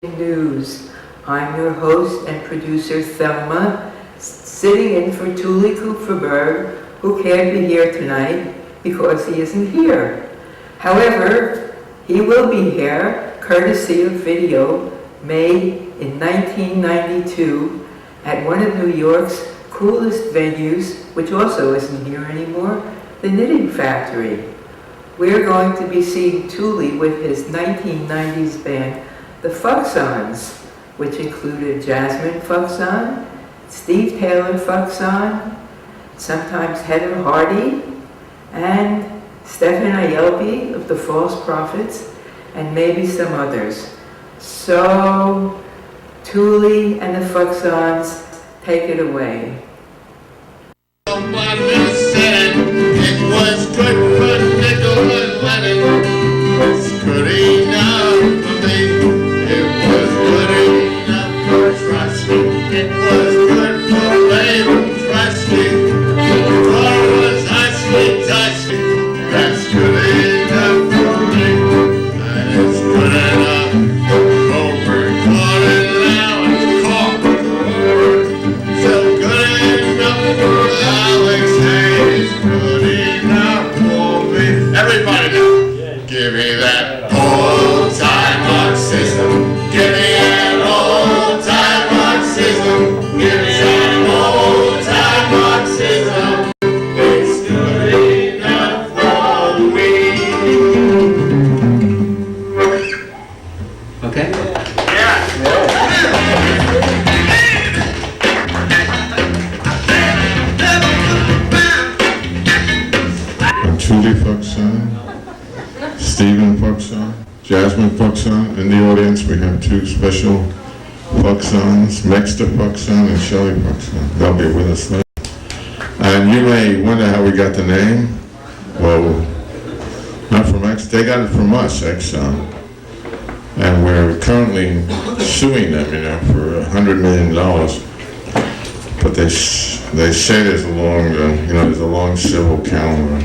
News. I'm your host and producer Thelma, sitting in for Tuli Kupferberg, who can't be here tonight because he isn't here. However, he will be here courtesy of video made in 1992 at one of New York's coolest venues, which also isn't here anymore, the Knitting Factory. We're going to be seeing Tuli with his 1990s band, the Fuxxons, which included Jasmine Fuxxon, Steve Taylor Fuxxon, sometimes Heather Hardy, and Stefan Ayelby of the False Prophets, and maybe some others. So, Tuli and the Fuxxons, take it away. Somebody said it was good for nickel and Lennon. It's good enough for me. It was good enough for trust me. It was good for labor, trust me. For it was touch me. That's good enough for me. And it's good enough for recording now. It's caught so good enough for Alex Hayes. Good enough for me. Everybody now. Give me that old-time Marxism. Give me an old-time Marxism. Give me an old-time Marxism. It's good enough for me. Okay. I'm Tuli Fuxxon, Stephen Fuxxon, Jasmine Fuxxon. In the audience we have two special Fuxxons, Fuxxons and Shelley Fuxxon. They'll be with us later. And you may wonder how we got the name. Well, not from X, they got it from us, Exxon. And we're currently suing them, for $100 million. But they say there's a long civil calendar.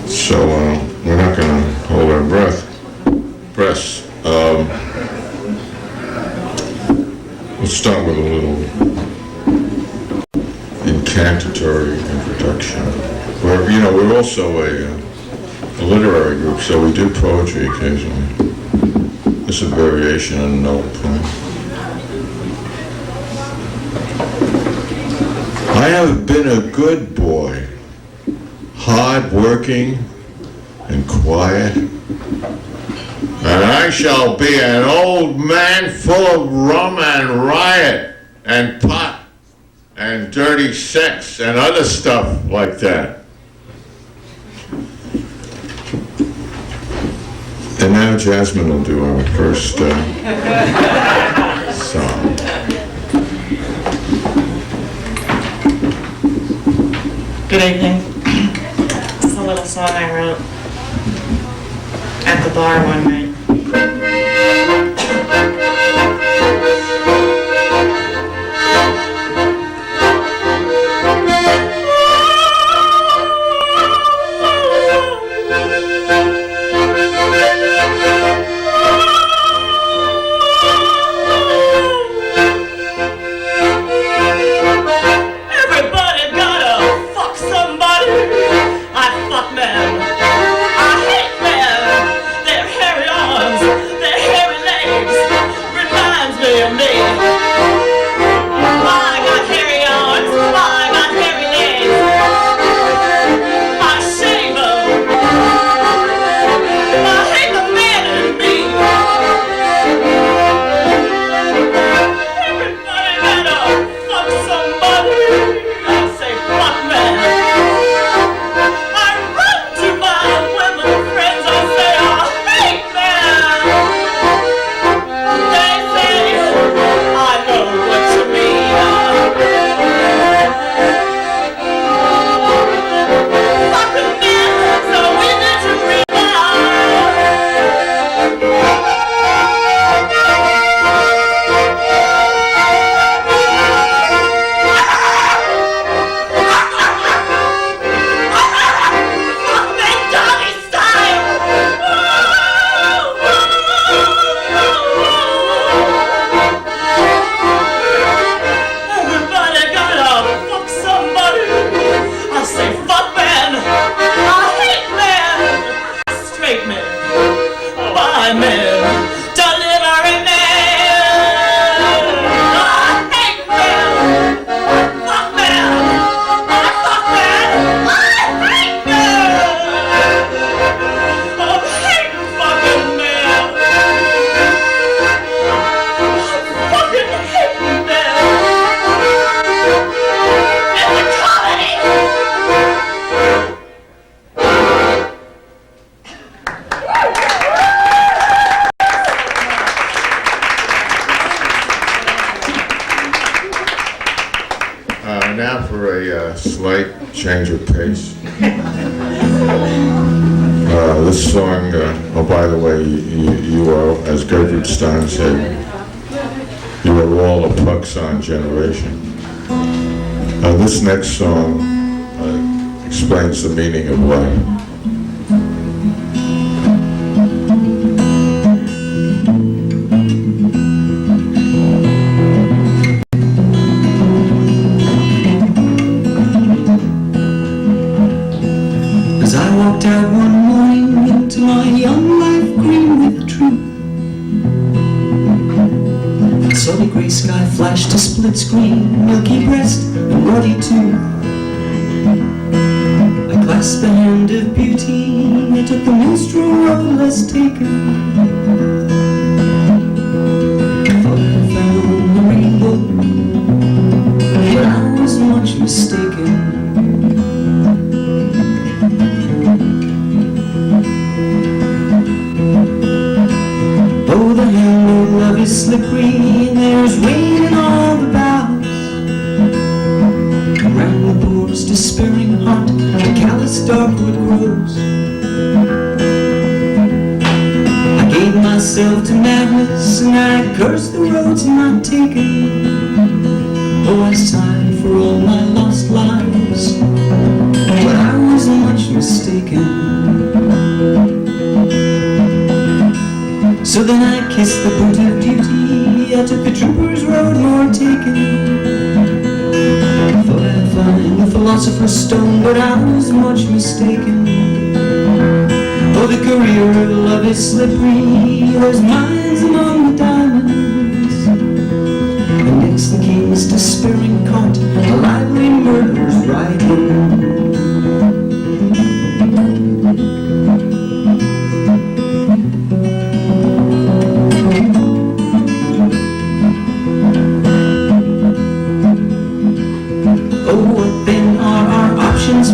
So we're not going to hold our breath. Let's start with a little incantatory introduction. We're also a literary group, so we do poetry occasionally. It's a variation on an old poem. I have been a good boy, hard-working and quiet, and I shall be an old man full of rum and riot and pot and dirty sex and other stuff like that. And now Jasmine will do our first song. Good evening. It's a little song I wrote at the bar one night. I fuck men. I hate men. They're hairy calling me, delivery man. I hate men. Fuck men. I fuck men. I hate men. I hate fucking men. I fucking hate men. In the colony. Now for a slight change of pace. This song, oh by the way, you are, as Gertrude Stein said, you are all a Fuxxon generation. This next song explains the meaning of life. Walked out one morning into my young life green with truth. I saw the grey sky flash to split screen, milky breast and ruddy tooth. I clasped the hand of beauty, I took the minstrel road less taken. I thought I found the rainbow, but I was much mistaken. Oh, the hand of love is slippery, and there's rain in all the boughs. Around the door's despairing heart, the callous darkwood grows. I gave myself to madness, and I cursed the roads not taken. Oh, I sighed for all my lost lives, but I was much mistaken. So then I kissed the boot of duty, I took the trooper's road more taken. I thought I'd find the philosopher's stone, but I was much mistaken. Oh, the career of love is slippery, there's mines among the diamonds. And next the king's despairing caught, a lively murderer's riding.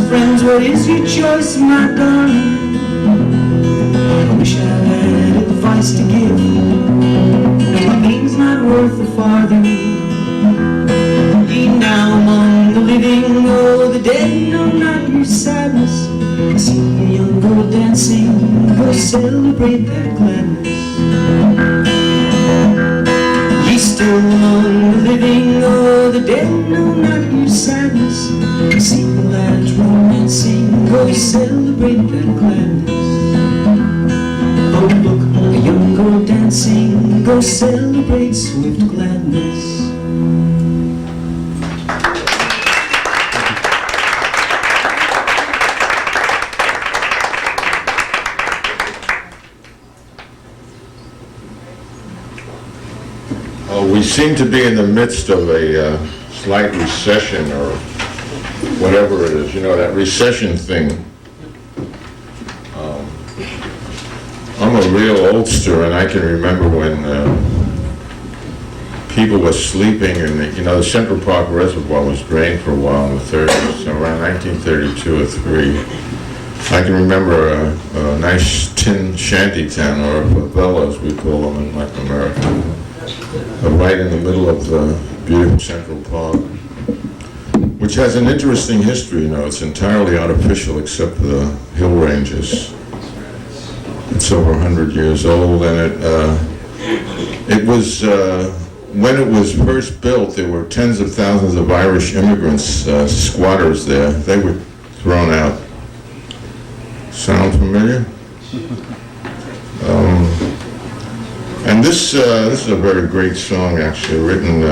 Friends, what is your choice, my darling? I wish I had advice to give. My pain's not worth a farthing. Ye now among the living, oh, the dead know not your sadness. I see a young girl dancing, go celebrate that gladness. Ye still among the living, oh, the dead know not your sadness. I see the lads romancing, go celebrate that gladness. Oh look, a young girl dancing, go celebrate swift gladness. We seem to be in the midst of a slight recession or whatever it is, you know, that recession thing. I'm a real oldster, and I can remember when people were sleeping, and you know, the Central Park Reservoir was drained for a while in the 30s, so around 1932 or 3. I can remember a nice tin shanty town, or favela as we call them in Latin America, right in the middle of the beautiful Central Park, which has an interesting history. You know, it's entirely artificial except for the hill ranges. It's over 100 years old, and it was, when it was first built, there were tens of thousands of Irish immigrants, squatters there. They were thrown out. Sound familiar? And this is a very great song, actually, written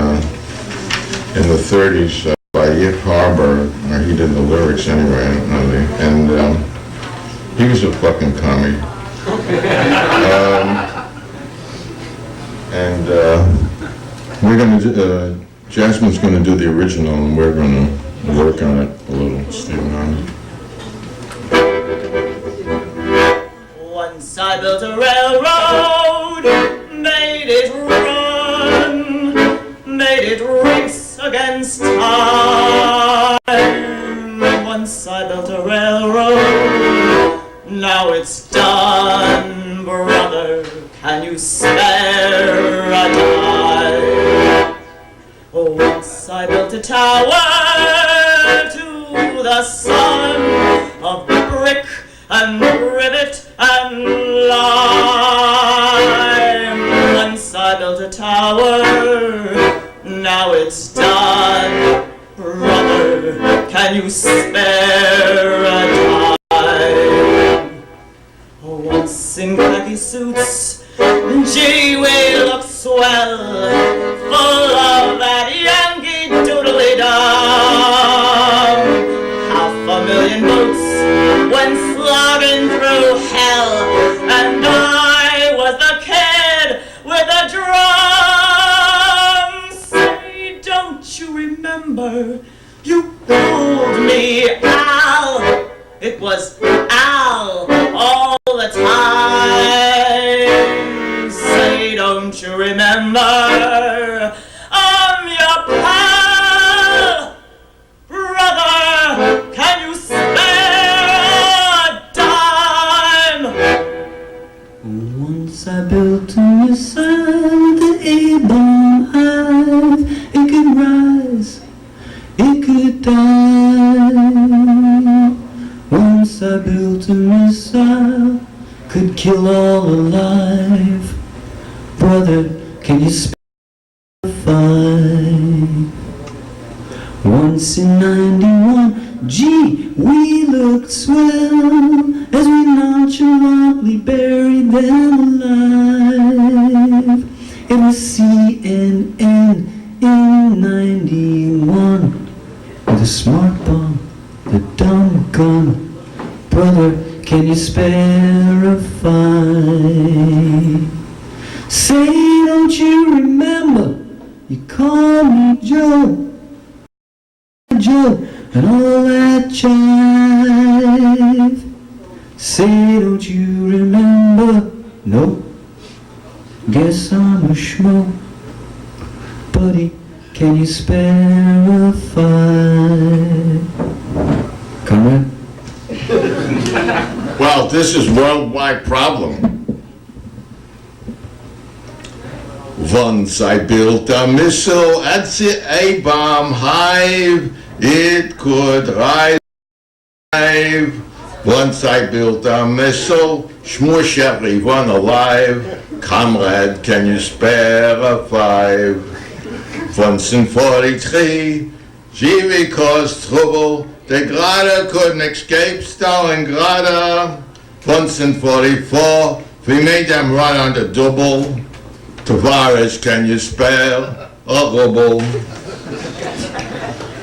in the 30s by Yip Harbour, or he did the lyrics anyway, I don't know. And he was a fucking commie. And we're going to, Jasmine's going to do the original, and we're going to work on it a little, Stephen. Once I built a railroad, made it run, made it race against time. Once I built a railroad, now it's done, brother. Can you spare a dime? Once I built a tower to the sun of brick and rivet and lime. Once I built a tower, now it's done, brother. Can you spare a dime? Once in khaki suits, gee, we look swell, full of that Yankee doodly-dum. 500,000 boots went slogging through hell, and I was the kid with the drum. Say, don't you remember, you told me, Al, it was Al all the time. Say, don't you remember, I'm your pal, brother, can you spare a dime? Once I built a missile, the A-bomb hive. It could rise, it could die. Once I built a missile, could kill all alive. Brother, can you spare a five? Once in 91, gee, we looked swell as we nonchalantly buried them alive. It was CNN in 91 with a smart bomb, the dumb gun. Brother, can you spare a five? Say, don't you remember, you called me Joe, Joe, and all that jive. Say, don't you remember, no, guess I'm a schmo. Buddy, can you spare a five? Conrad? Well, this is worldwide problem. Once I built a missile at the A-bomb hive, it could rise. Once I built a missile, smush everyone alive. Comrade, can you spare a five? Once in 43, gee, we caused trouble. The Grada couldn't escape Stalingrad. Once in 44, we made them run on the double. Tavares, can you spare a ruble?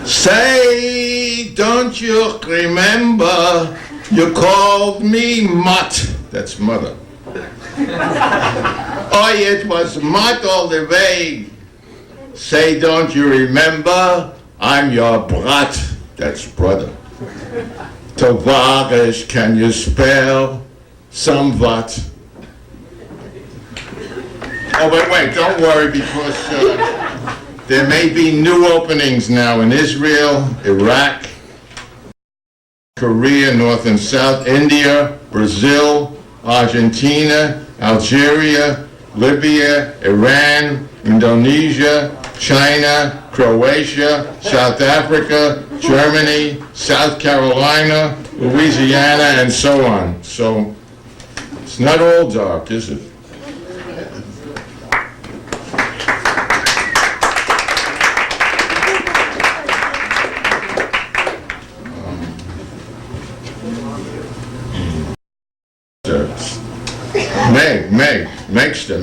Say, don't you remember, you called me Mutt. That's mother. Oh, it was Mutt all the way. Say, don't you remember, I'm your brat. That's brother. Tavares, can you spare some what? Oh, but wait, don't worry, because there may be new openings now in Israel, Iraq, Korea, North and South, India, Brazil, Argentina, Algeria, Libya, Iran, Indonesia, China, Croatia, South Africa, Germany, South Carolina, Louisiana, and so on. So it's not all dark, is it?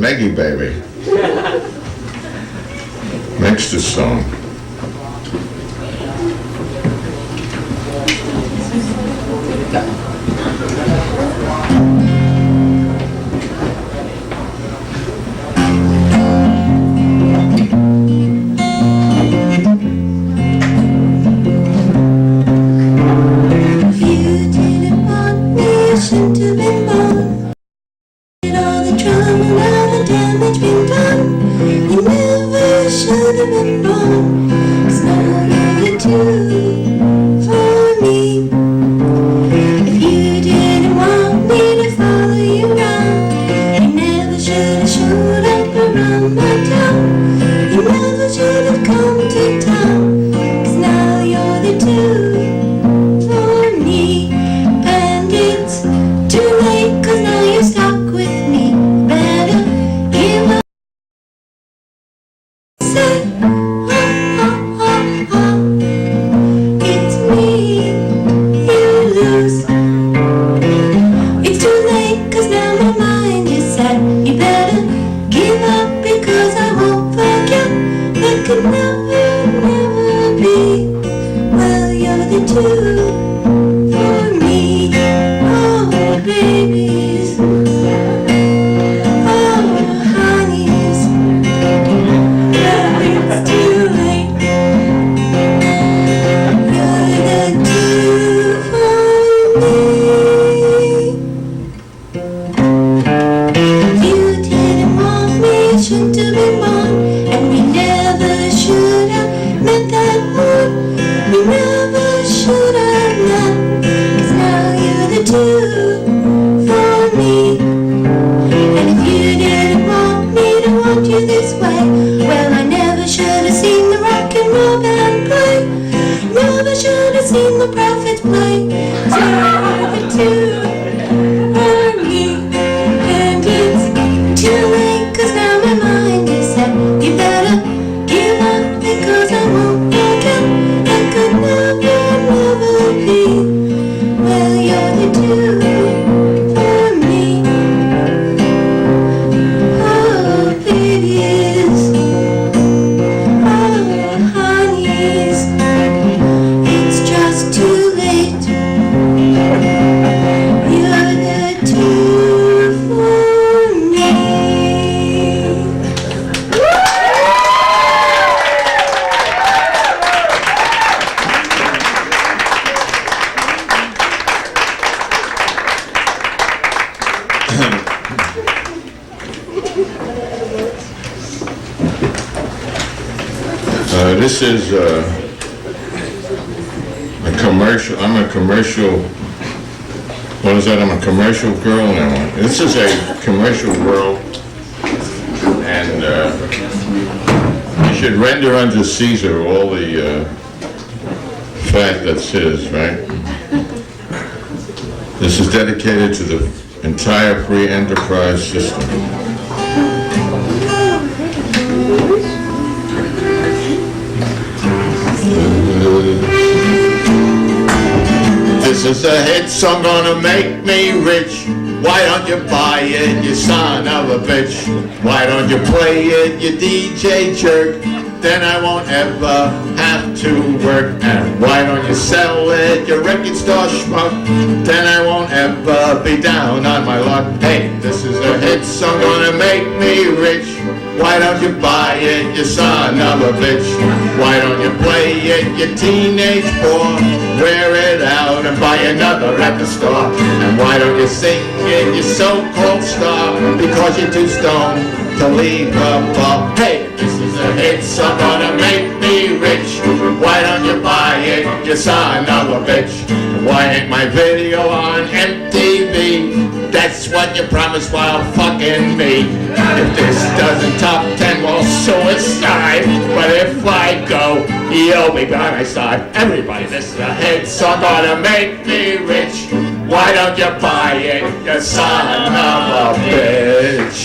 Meggie baby. Next to song. showed up around my town. You never should have come to town, 'cause now you're the two for me. And it's too late, 'cause now you're stuck with me. Better give up. Say, oh, oh, oh, oh. It's me you lose. It's too late, 'cause now my mind is set. You better give up, because I won't forget. That could never, never be. Well, you're the two for me. Oh, babies. Oh, honeys. Well, it's too late. You're the two for me. You didn't want me, you shouldn't have been born, and we never should have met that one. We never should have met, 'cause now you're the two for me. And if you didn't want me to want you this way, well, I never should have seen the rock and roll band play. Never should have seen the prophets play. 'Cause you're the two for me. And it's too late, 'cause now my mind is set. You better give up, because I won't forget. That could never, never be. Well, you're the two for me. Oh, babies. Oh, honeys. It's just too late. You're the two for me. This is a commercial. I'm a commercial. What is that? I'm a commercial girl now. This is a commercial world, and you should render unto Caesar all the fat that's his, right? This is dedicated to the entire free enterprise system. This is a hit song gonna make me rich. Why don't you buy it, you son of a bitch? Why don't you play it, you DJ jerk? Then I won't ever have to work. And why don't you sell it, you record store schmuck? Then I won't ever be down on my luck. Hey, this is a hit song gonna make me rich. Why don't you buy it, you son of a bitch? Why don't you play it, you teenage boy? Wear it out and buy another at the store. And why don't you sing it, you so-called star? Because you're too stoned to leave a bar. Hey, this is a hit song gonna make me rich. Why don't you buy it, you son of a bitch? Why ain't my video on MTV? That's what you promised while fucking me. If this doesn't top 10, well, suicide. But if I go, you'll be by my side. Everybody, this is a hit song gonna make me rich. Why don't you buy it, you son of a bitch?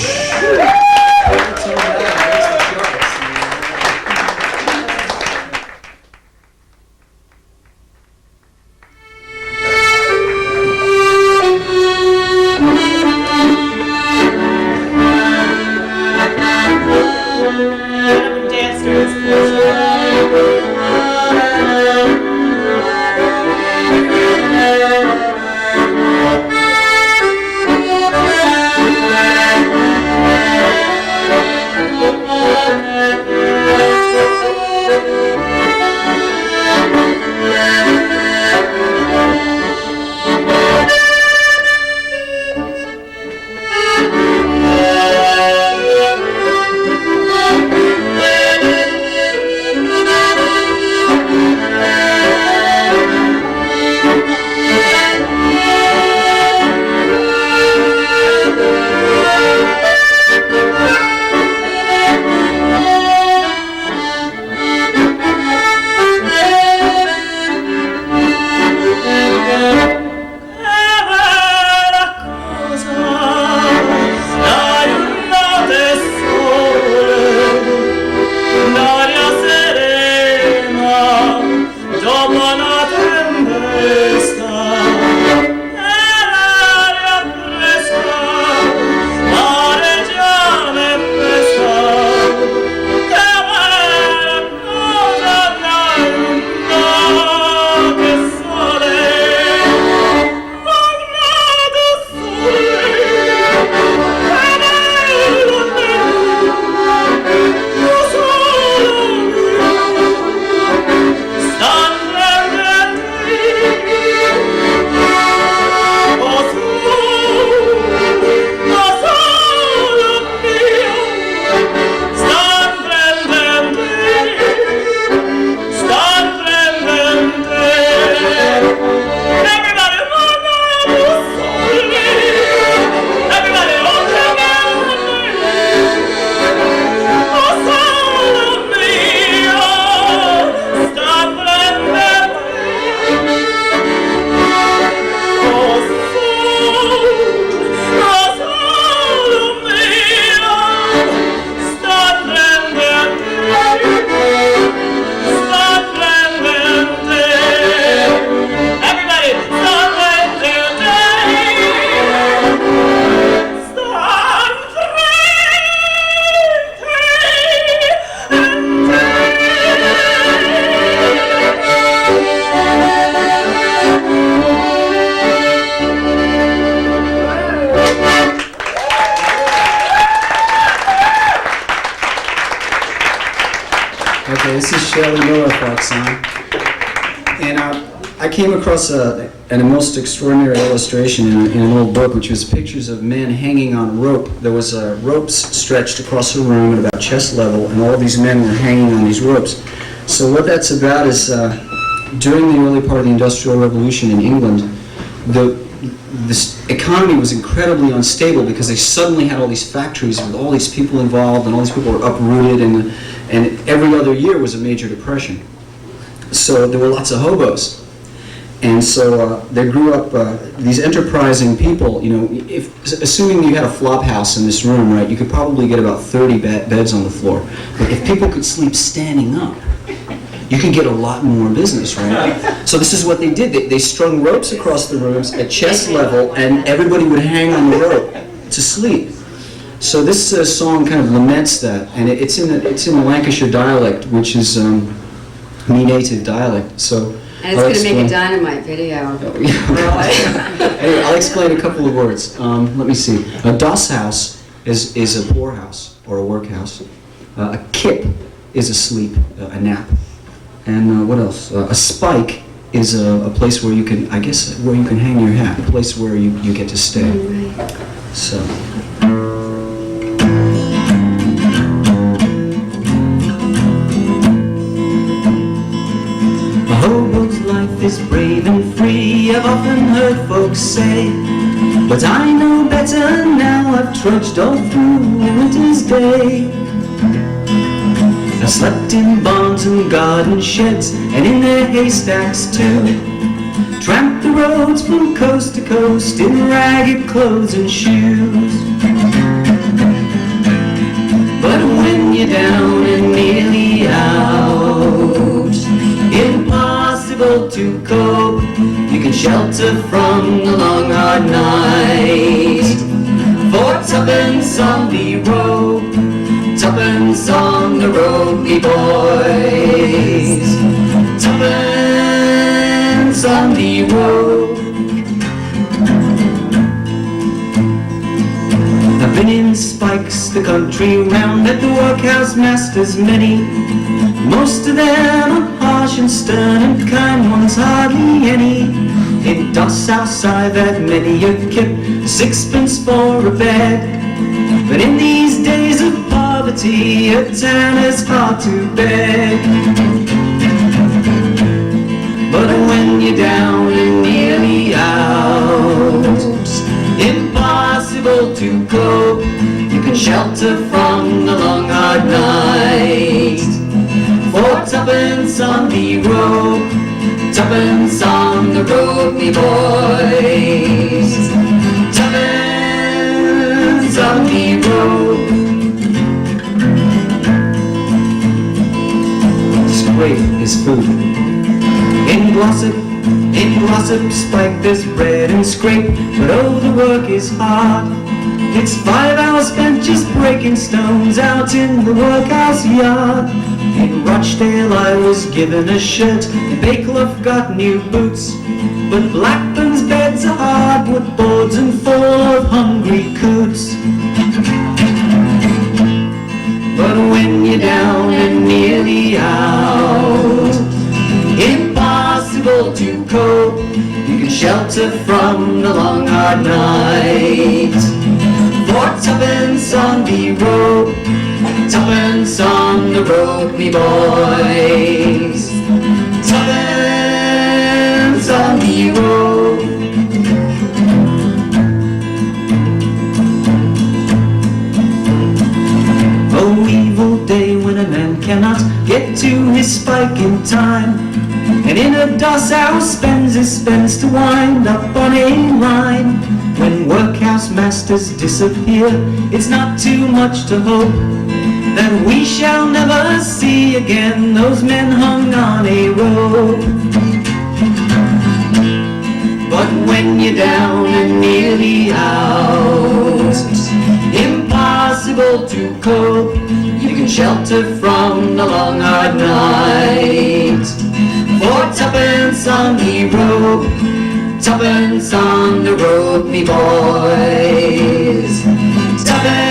Okay, this is Shelley Miller, Fuxxons. And I came across a most extraordinary illustration in an old book, which was pictures of men hanging on rope. There was ropes stretched across the room at about chest level, and all these men were hanging on these ropes. So what that's about is, during the early part of the Industrial Revolution in England, this economy was incredibly unstable because they suddenly had all these factories with all these people involved, and all these people were uprooted, and every other year was a major depression. So there were lots of hobos. And so there grew up these enterprising people. You know, assuming you had a flop house in this room, right, you could probably get about 30 beds on the floor. But if people could sleep standing up, you could get a lot more business, right? So this is what they did. They strung ropes across the rooms at chest level, and everybody would hang on the rope to sleep. So this song kind of laments that, and it's in the Lancashire dialect, which is me native dialect. So and it's going to make a dynamite video. Anyway, I'll explain a couple of words. Let me see. A doss house is a poorhouse or a workhouse. A kip is a sleep, a nap. And what else? A spike is a place where you can, I guess, where you can hang your hat. A place where you get to stay. So. A hobo's life is brave and free, I've often heard folks say. But I know better now, I've trudged all through winter's day. I slept in barns and garden sheds, and in their haystacks too. Tramped the roads from coast to coast in ragged clothes and shoes. But when you're down and nearly out, impossible to cope, you can shelter from the long hard night. For tuppence on the rope, tuppence on the road, me boys. Tuppence on the road. I've been in spikes the country round, at the workhouse masters many. Most of them are harsh and stern, and kind ones hardly any. In doss house I've had many a kip, sixpence for a bed. But in these days of poverty, a tanner's hard to beg. But when you're down and nearly out, impossible to cope, you can shelter from the long hard night. For tuppence on the rope, tuppence on the road, me boys. Tuppence on the road. Scrape is food. In Glossop, spike there's bread and scrape, but oh, the work is hard. It's 5 hours spent just breaking stones out in the workhouse yard. In Rochdale I was given a shirt, in Bayclough got new boots. But Blackburn's beds are hardwood boards and full of hungry coots. But when you're down and nearly out, impossible to cope, you can shelter from the long hard night. For tuppence on the road, tuppence on the road, me boys. Tuppence on the road. Oh, evil day when a man cannot get to his spike in time, and in a doss house spends his spends to wind up on a line. When workhouse masters disappear, it's not too much to hope that we shall never see again those men hung on a rope. But when you're down and nearly out, impossible to cope, you can shelter from the long hard night. For tuppence on the rope, tuppence on the road, me boys. Tuppence